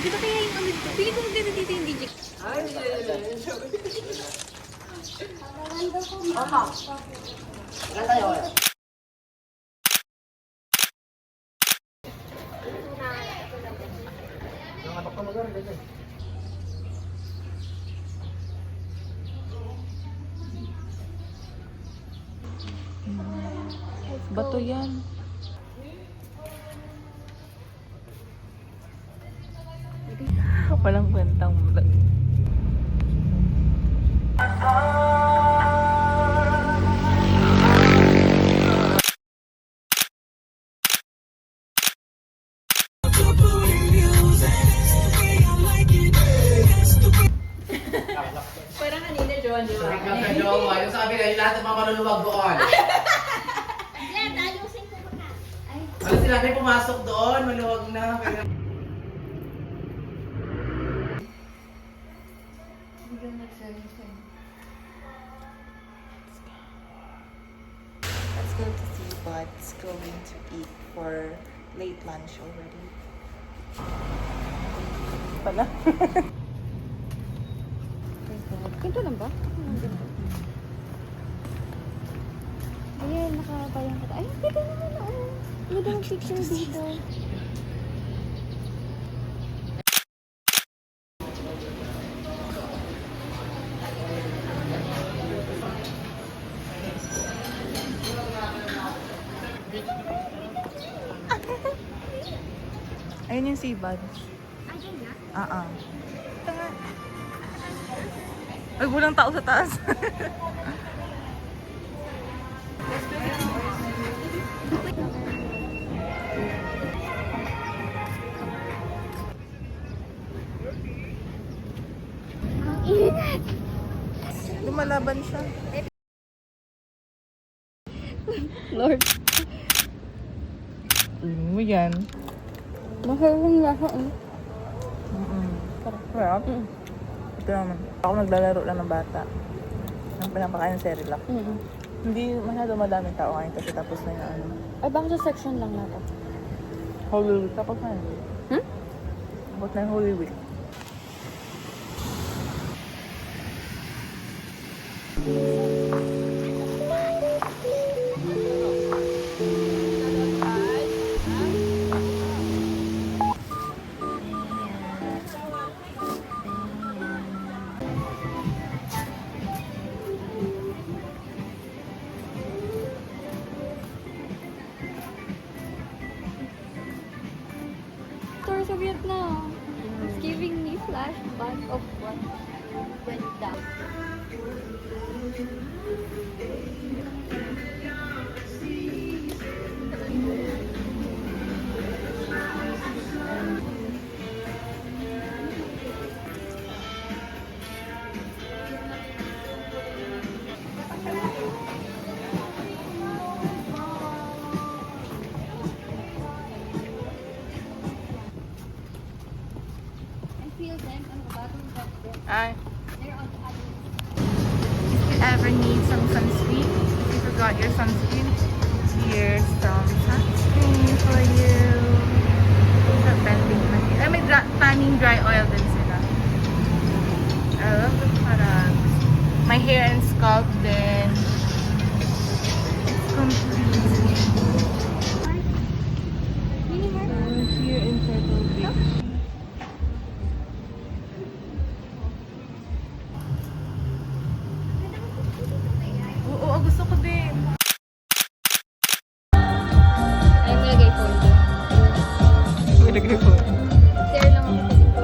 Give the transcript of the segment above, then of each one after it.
Di ba kaya yung ano dito? Pili ko maganda dito yung DJ. Opo. Ganda yun. Bato yan. Walang kwentang vlog. Parang kanina, Joan. Sarap lang sa jowa. Yung sabi na yung lahat ng mga maluluwag doon. Ano sila may pumasok doon? Maluwag na. Let's go to see what's going to eat for late lunch already. Pala. Ganito lang ba? Ayan, nakabayang ka. Ay, pwede naman na. Pwede ang picture dito. Ayun yung sibad. Ay, walang tao sa taas. Lumalaban siya. Lord. Mo yan. Maharang lasa eh. Sarap. Ito naman. Ako naglalaro lang ng bata. Ang pinapakain ng Cerelac. Hindi masyado madaming tao ngayon kasi tapos na yung ano. Ay, baka sa section lang natin. Holy Week. Tapos na yun. Tapos na yung Holy Week. Tour sa Vietnam. It's giving me flashback of what went down. I feel them on the bottom of the Ay. they're on the other. If you ever need some sunscreen, if you forgot your sunscreen, here's some sunscreen for you. Sa pending na here. Ay, may tanning dry oil din sila. I love the products. My hair and scalp din. It's complete. Mini heart. Here in Turtle Beach. Oo, gusto ko din. Ay, nilagay po ito. Ilagay ko. Share lang ako kasi po.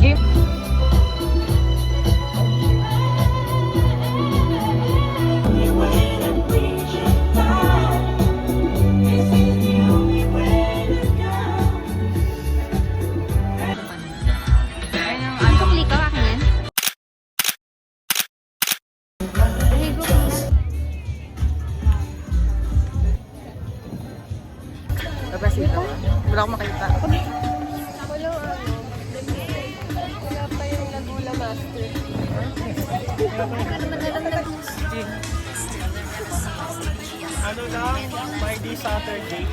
If Sukli ka, akin yan. Babasita. Wala akong makita. Wala pa yung Laguna Master. Ano lang, Friday, Saturday.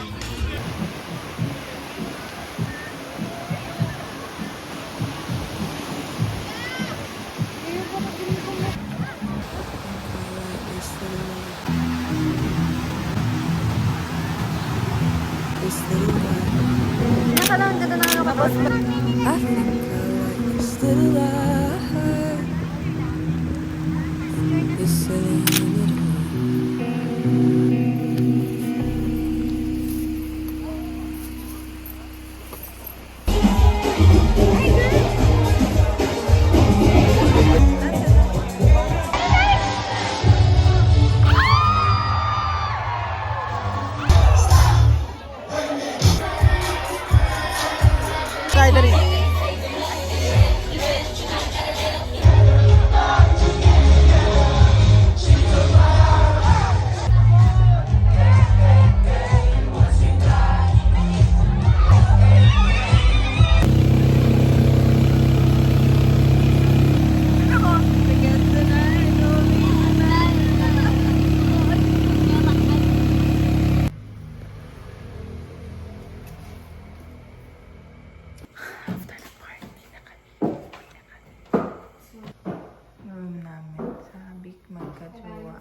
Room namin. Sabi magka-jowa.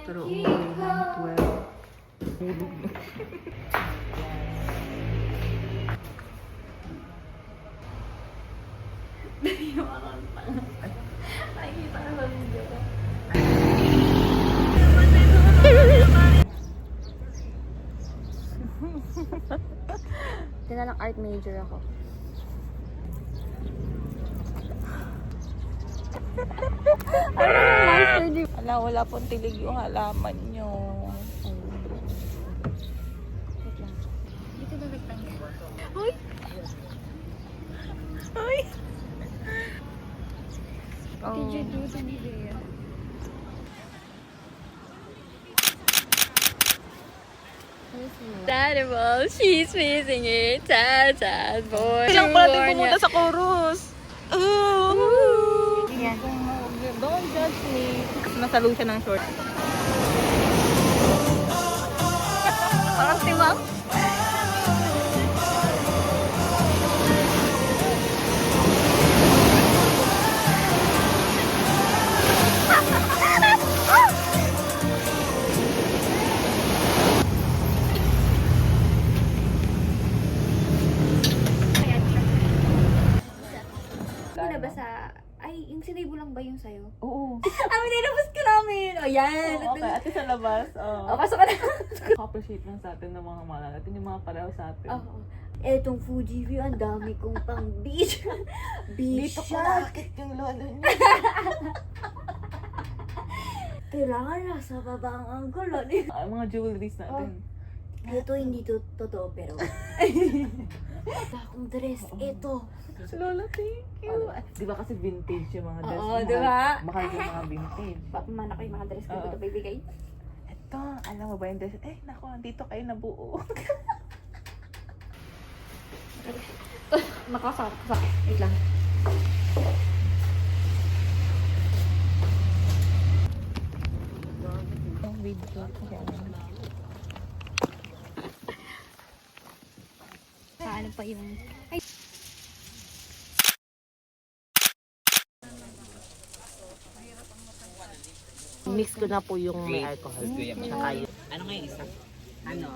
Pero umuwi ng 12. Hulog na. Tinalang art major ako. Ala, wala pong tilig yung halaman nyo. Wait lang. Dito na nagtanggal. Uy! Uy! Did you do the video? Animal, she's missing it. Sad boy. Kailang pala din pumunta sa chorus. Yan. Don't judge me. Nasalo siya ng short. Parang timang. ba sa... Ay, yung sinable lang ba yung sa'yo? Oo. Nilabas ka namin! O, yan! Oo, okay. Ate sa labas. O, pasok ka na. Appreciate lang sa atin ng mga mahal natin, yung mga pareho sa atin. Oo. Etong Fuji view, ang dami kong pang beach. Beach Dito ko shot. nakakit yung lolo niya. Kailangan nasa baba ang angle. Mga jewelries natin. Ito hindi to totoo, pero... Wala akong dress. Ito. Lola, thank you. Di ba kasi vintage yung mga dress? Oo, di ba? Mahal yung mga vintage. Mana ko yung mga dress ko Oo. dito bibigay. Ito, alam mo ba yung dress? Eh, naku, dito kayo nabuo. Nakasaksak. Wait lang. Yung video. Paano pa yung... Ay! Mix ko na po yung may alcohol. Tsaka yung... Ano nga yung isa? Ano?